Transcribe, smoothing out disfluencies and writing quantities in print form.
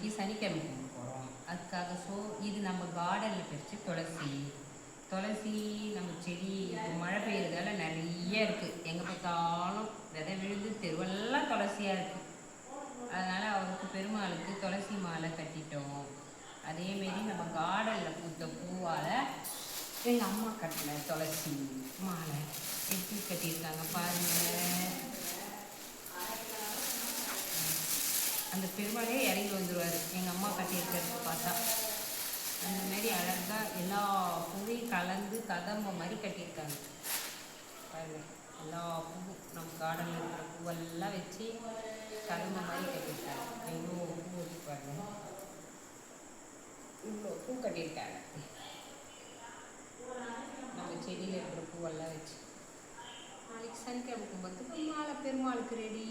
நாளைக்கு சனிக்கிழமை கும்பிட போகிறோம். அதுக்காக இது நம்ம கார்டனில் பறித்து துளசி நம்ம செடி இப்போ மழை பெய்யறதால நிறைய இருக்குது. எங்கே பார்த்தாலும் விதை விழுந்து தெருவெல்லாம் துளசியாக இருக்குது. அதனால் அவருக்கு பெருமாளுக்கு துளசி மாலை கட்டிட்டோம். அதேமாரி நம்ம கார்டனில் பூத்த பூவால் எங்கள் அம்மா கட்டின துளசி மாலை எப்படி கட்டியிருக்காங்க பாருங்கள். அந்த பெருமாளே இறங்கி வந்துடுவார் எங்கள் அம்மா கட்டியிருக்கிறது பார்த்தா. அந்தமாரி அழகாக எல்லா பூவையும் கலந்து கதம்ப மாதிரி கட்டியிருக்காங்க பாருங்கள். எல்லா பூவும் நம்ம கார்டனில் இருக்கிற பூவெல்லாம் வச்சு கதம்ப மாதிரி கட்டியிருக்காங்க. எவ்வளோ பூ வச்சு பாருங்கள், இவ்வளோ பூ கட்டியிருக்காங்க. நம்ம செடியில் இருக்கிற பூவெல்லாம் வச்சு நாளைக்கு சனிக்கிழமை கும்பத்துக்கு மாலை பெருமாளுக்கு ரெடி.